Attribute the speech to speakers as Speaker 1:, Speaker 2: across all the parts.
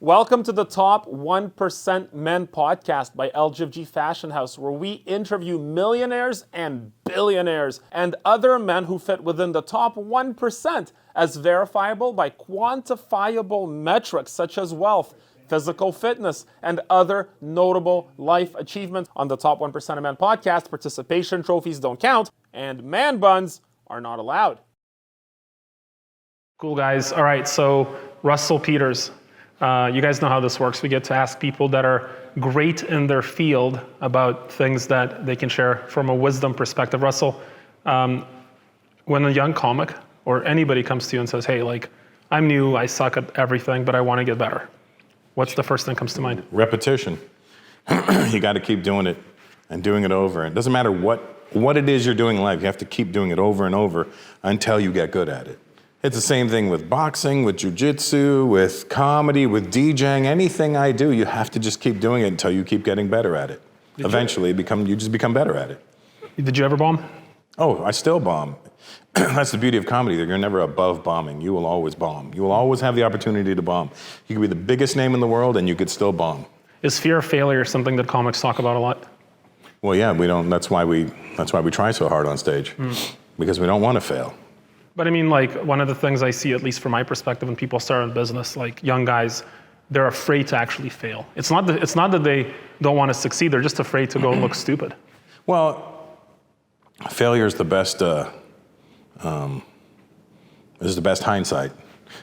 Speaker 1: Welcome to the Top 1% Men podcast by LGFG Fashion House, where we interview millionaires and billionaires and other men who fit within the top 1% as verifiable by quantifiable metrics such as wealth, physical fitness, and other notable life achievements. On the Top 1% of Men podcast, participation trophies don't count, and man buns are not allowed. Cool, guys. All right, so Russell Peters. You guys know how this works. We get to ask people that are great in their field about things that they can share from a wisdom perspective. Russell, when a young comic or anybody comes to you and says, hey, like, I'm new, I suck at everything, but I want to get better, what's the first thing that comes to mind?
Speaker 2: Repetition. You got to keep doing it and doing it over. It doesn't matter what it is you're doing in life. You have to keep doing it over and over until you get good at it. It's the same thing with boxing, with jiu-jitsu, with comedy, with DJing. Anything I do, you have to just keep doing it until you keep getting better at it. Eventually, you just become better at it.
Speaker 1: Did you ever bomb?
Speaker 2: Oh, I still bomb. That's the beauty of comedy. You're never above bombing. You will always bomb. You will always have the opportunity to bomb. You could be the biggest name in the world, and you could still bomb.
Speaker 1: Is fear of failure something that comics talk about a lot?
Speaker 2: Well, yeah, we don't. That's why we try so hard on stage, because we don't want to fail.
Speaker 1: But I mean, like, one of the things I see, at least from my perspective, when people start in business, like young guys, they're afraid to actually fail. It's not that they don't want to succeed, they're just afraid to go look stupid.
Speaker 2: Well, failure is the best hindsight,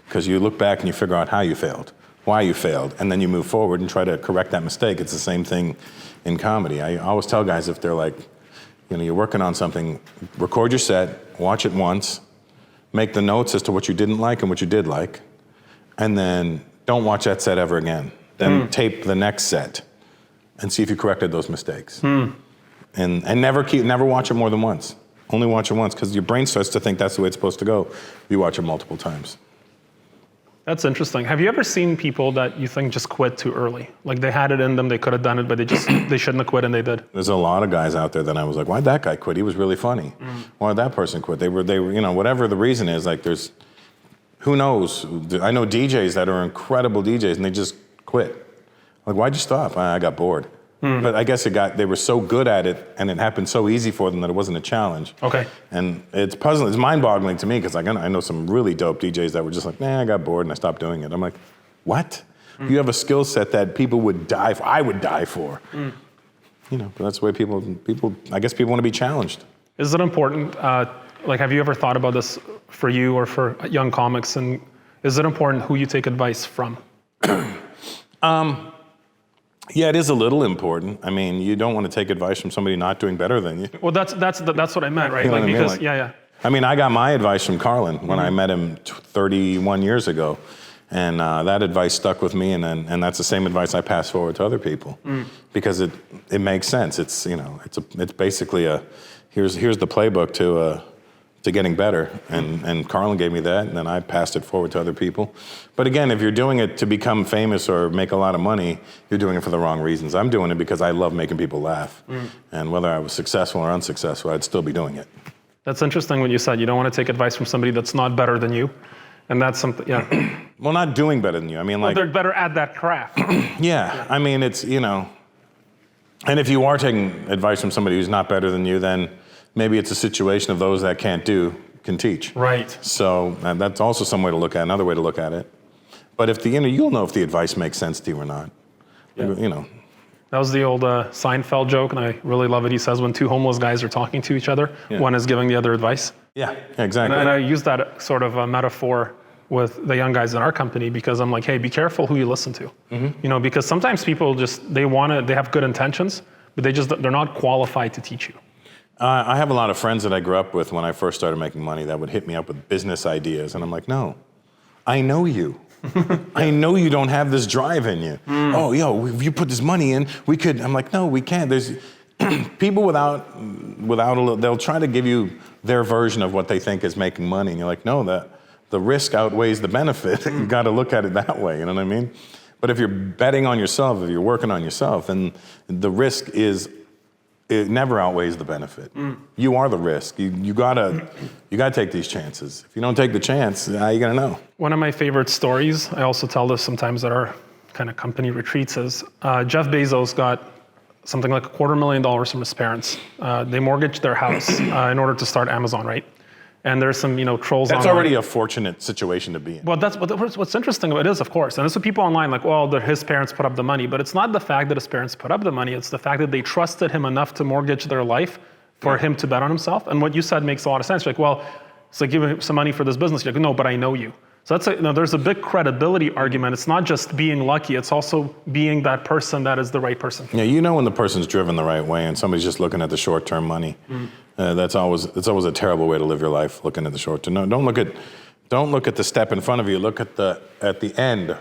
Speaker 2: because you look back and you figure out how you failed, why you failed, and then you move forward and try to correct that mistake. It's the same thing in comedy. I always tell guys, if they're like, you're working on something, record your set, watch it once, make the notes as to what you didn't like and what you did like, and then don't watch that set ever again. Then tape the next set and see if you corrected those mistakes. And never watch it more than once. Only watch it once, because your brain starts to think that's the way it's supposed to go if you watch it multiple times.
Speaker 1: That's interesting. Have you ever seen people that you think just quit too early? Like, they had it in them, they could have done it, but they shouldn't have quit, and they did.
Speaker 2: There's a lot of guys out there that I was like, why'd that guy quit? He was really funny. Why'd that person quit? They were, whatever the reason is, like, who knows? I know DJs that are incredible DJs, and they just quit. Like, why'd you stop? I got bored. But I guess they were so good at it, and it happened so easy for them that it wasn't a challenge.
Speaker 1: Okay.
Speaker 2: And it's puzzling, it's mind-boggling to me, because I know some really dope DJs that were just like, I got bored and I stopped doing it. I'm like, what? You have a skill set that people would die for. I would die for. But that's the way people, I guess people want to be challenged.
Speaker 1: Is it important, have you ever thought about this for you or for young comics, and is it important who you take advice from?
Speaker 2: Yeah, it is a little important. I mean, you don't want to take advice from somebody not doing better than you.
Speaker 1: Well, that's what I meant, right?
Speaker 2: You know
Speaker 1: Like,
Speaker 2: what I mean?
Speaker 1: because,
Speaker 2: Like,
Speaker 1: yeah.
Speaker 2: I mean, I got my advice from Carlin when I met him 31 years ago, and that advice stuck with me, and that's the same advice I pass forward to other people, because it makes sense. It's it's basically here's the playbook to getting better, and Carlin gave me that, and then I passed it forward to other people. But again, if you're doing it to become famous or make a lot of money, you're doing it for the wrong reasons. I'm doing it because I love making people laugh, and whether I was successful or unsuccessful, I'd still be doing it. That's
Speaker 1: interesting when you said you don't want to take advice from somebody that's not better than you, and that's something,
Speaker 2: Well, not doing better than you. I mean, like,
Speaker 1: they're better at that craft.
Speaker 2: Yeah, I mean, it's, and if you are taking advice from somebody who's not better than you, then maybe it's a situation of those that can teach.
Speaker 1: Right.
Speaker 2: So that's also some way to look at it, another way to look at it. But if you'll know if the advice makes sense to you or not.
Speaker 1: Yeah. That was the old Seinfeld joke, and I really love it. He says when two homeless guys are talking to each other, one is giving the other advice.
Speaker 2: Yeah, exactly.
Speaker 1: And I use that sort of a metaphor with the young guys in our company, because I'm like, hey, be careful who you listen to. Because sometimes people they have good intentions, but they're not qualified to teach you.
Speaker 2: I have a lot of friends that I grew up with when I first started making money that would hit me up with business ideas, and I'm like, no, I know you. I know you don't have this drive in you. Oh, if you put this money in, we could. I'm like, no, we can't. There's people without they'll try to give you their version of what they think is making money, and you're like, no, the risk outweighs the benefit. You got to look at it that way. You know what I mean? But if you're betting on yourself, if you're working on yourself, then the risk it never outweighs the benefit. You are the risk. You gotta take these chances. If you don't take the chance, how are you gonna know?
Speaker 1: One of my favorite stories, I also tell this sometimes at our
Speaker 3: kind of company retreats is Jeff Bezos got something like $250,000 from his parents. They mortgaged their house in order to start Amazon, right? And there's some, trolls
Speaker 2: That's
Speaker 3: online.
Speaker 2: already a fortunate situation to be in.
Speaker 3: Well, that's what's interesting about it is, of course, and this is what people online like, well, his parents put up the money, but it's not the fact that his parents put up the money, it's the fact that they trusted him enough to mortgage their life for him to bet on himself. And what you said makes a lot of sense. You're like, well, it's like giving him some money for this business. You're like, no, but I know you. So there's a big credibility argument. It's not just being lucky, it's also being that person that is the right person.
Speaker 2: Yeah, when the person's driven the right way and somebody's just looking at the short-term money. It's always a terrible way to live your life, looking at the short term. No, don't look at the step in front of you. Look at the end.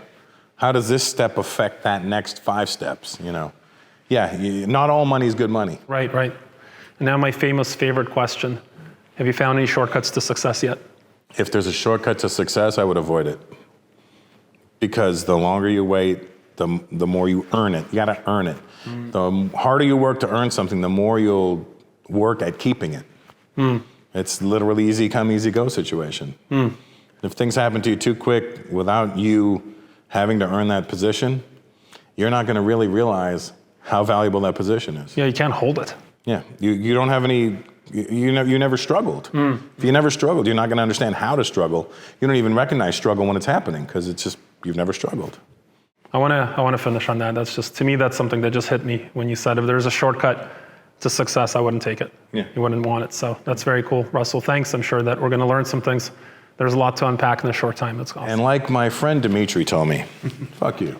Speaker 2: How does this step affect that next 5 steps? Not all money is good money.
Speaker 3: Right. And now my famous favorite question: have you found any shortcuts to success yet?
Speaker 2: If there's a shortcut to success, I would avoid it. Because the longer you wait, the more you earn it. You got to earn it. The harder you work to earn something, the more you'll work at keeping it. It's literally easy come, easy go situation. If things happen to you too quick without you having to earn that position, you're not going to really realize how valuable that position is.
Speaker 3: Yeah, you can't hold it.
Speaker 2: Yeah, you don't have any. You never struggled. If you never struggled, you're not going to understand how to struggle. You don't even recognize struggle when it's happening because it's just you've never struggled.
Speaker 3: I want to finish on that. That's just, to me, that's something that just hit me when you said if there's a shortcut to success, I wouldn't take it.
Speaker 2: Yeah.
Speaker 3: You wouldn't want it. So that's very cool. Russell, thanks. I'm sure that we're going to learn some things. There's a lot to unpack in a short time. That's awesome.
Speaker 2: And like my friend Dimitri told me, fuck you.